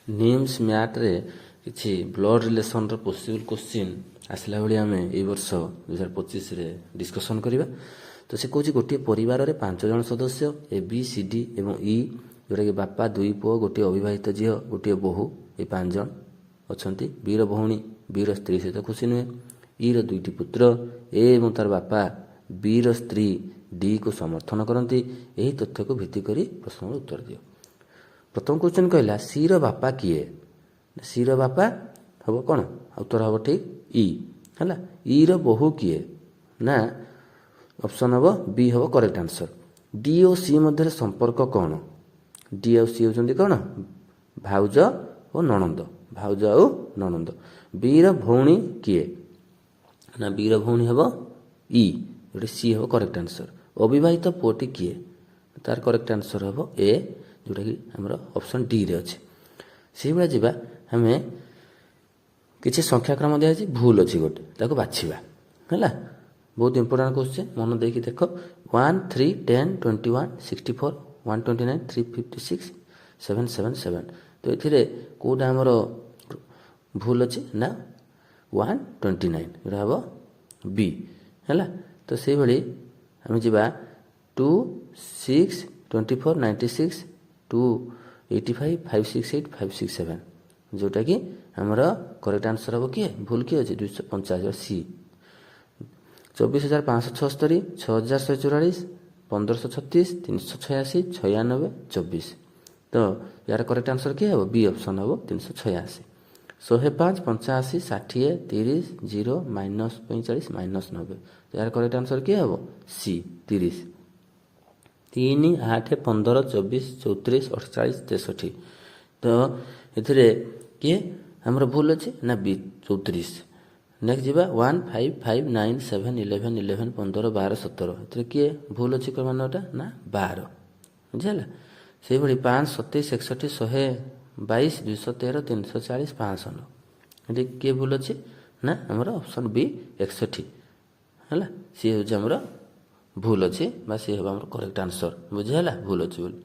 ନିମ୍ସ ମ୍ୟାଟ୍ରେ କିଛି blood ରିଲେସନ୍ର possible question ଆସିଲା ଭଳି ଆମେ ଏଇ ବର୍ଷ 2025ରେ ଡିସ୍କସନ୍ କରିବା। ତ ସେ କହୁଛି ଗୋଟିଏ ପରିବାରରେ 5 ଜଣ ସଦସ୍ୟ ଏ ବି ସି ଡି ଏବଂ ଇ, ଯେଉଁଟାକି ବାପା, 2 ପୁଅ, ଗୋଟିଏ ଅବିବାହିତ ଝିଅ, ଗୋଟିଏ ବୋହୂ, ଏ 5 ଜଣ ଅଛନ୍ତି। ବିର ଭଉଣୀ ବିର ସ୍ତ୍ରୀ ସହିତ ଖୁସି ନୁହେଁ। ଇର 2ଟି ପୁତ୍ର, ଏ ଏବଂ ତାର ବାପା ବିର ସ୍ତ୍ରୀ ଡିକୁ ସମର୍ଥନ କରନ୍ତି। ଏହି ତଥ୍ୟକୁ ଭିତ୍ତି କରି ପ୍ରଶ୍ନର ଉତ୍ତର ଦିଅ। ପ୍ରଥମ କ୍ୱେଶ୍ଚନ୍ କହିଲା ସିର ବାପା କିଏ? ସିର ବାପା ହେବ କ'ଣ? ଉତ୍ତର ହେବ ଠିକ୍ ଇ ହେଲା। ଇର ବୋହୂ କିଏ? ନା ଅପସନ୍ ହେବ ବି ହେବ କରେକ୍ଟ ଆନ୍ସର। ଡି ଓ ସି ମଧ୍ୟରେ ସମ୍ପର୍କ କ'ଣ? ଡି ଆଉ ସି ହେଉଛନ୍ତି କ'ଣ? ଭାଉଜ ଓ ନଣନ୍ଦ। ଭାଉଜ ଆଉ ନଣନ୍ଦ। ବିର ଭଉଣୀ କିଏ? ନା ବିର ଭଉଣୀ ହେବ ଇ, ଯେଉଁଠି ସି ହେବ କରେକ୍ଟ ଆନ୍ସର। ଅବିବାହିତ ପୁଅଟି କିଏ? ତାର କରେକ୍ଟ ଆନ୍ସର ହେବ ଏ, ଯେଉଁଟାକି ଆମର ଅପସନ୍ ଡିରେ ଅଛି। ସେଇଭଳିଆ ଯିବା ଆମେ କିଛି ସଂଖ୍ୟାକ୍ରମ ଦିଆଯାଇଛି, ଭୁଲ ଅଛି ଗୋଟେ, ତାକୁ ବାଛିବା ହେଲା। ବହୁତ ଇମ୍ପୋର୍ଟାଣ୍ଟ କ୍ୱେଶ୍ଚନ୍, ମନ ଦେଇକି ଦେଖ। 1, 3, 10, 21, 64, 129, 356, 777। ତ ଏଥିରେ କେଉଁଟା ଆମର ଭୁଲ ଅଛି? ନା 129, ଏଇଟା ହେବ ବି ହେଲା। ତ ସେଇଭଳି ଆମେ ଯିବା 2, 6, 24, 96, 285, 568, 567, ଯେଉଁଟାକି ଆମର କରେକ୍ଟ ଆନ୍ସର ହେବ କିଏ? ଭୁଲ କିଏ ଅଛି? 285 ସି। 24,576, 6,144, 1,536, 386, 96, 24। ତ ୟାର କରେକ୍ଟ ଆନ୍ସର କିଏ ହେବ? ବି ଅପସନ୍ ହେବ 386। 105, 85, 60, 30, 0, -45, -90। ୟାର କରେକ୍ଟ ଆନ୍ସର କିଏ ହେବ? ସି 30। 3, 8, 15, 24, 34, 48, 63। ତ ଏଥିରେ କିଏ ଆମର ଭୁଲ ଅଛି? ନା ବି 34। ନେକ୍ସଟ ଯିବା 1, 5, 5, 9, 7, 11, 11, 15, 12, 17। ଏଥିରେ କିଏ ଭୁଲ ଅଛି ମାନଟା? ନା 12। ବୁଝିହେଲା। ସେଇଭଳି 5, 27, 61, 122, 213, 340, 509। ଏଠି କିଏ ଭୁଲ ଅଛି? ନା ଆମର ଅପସନ୍ ବି 61 ହେଲା। ସିଏ ହେଉଛି ଆମର ଭୁଲ ଅଛି ବା ସିଏ ହେବ ଆମର କରେକ୍ଟ ଆନ୍ସର। ବୁଝିହେଲା ଭୁଲ ଅଛି ବୋଲି।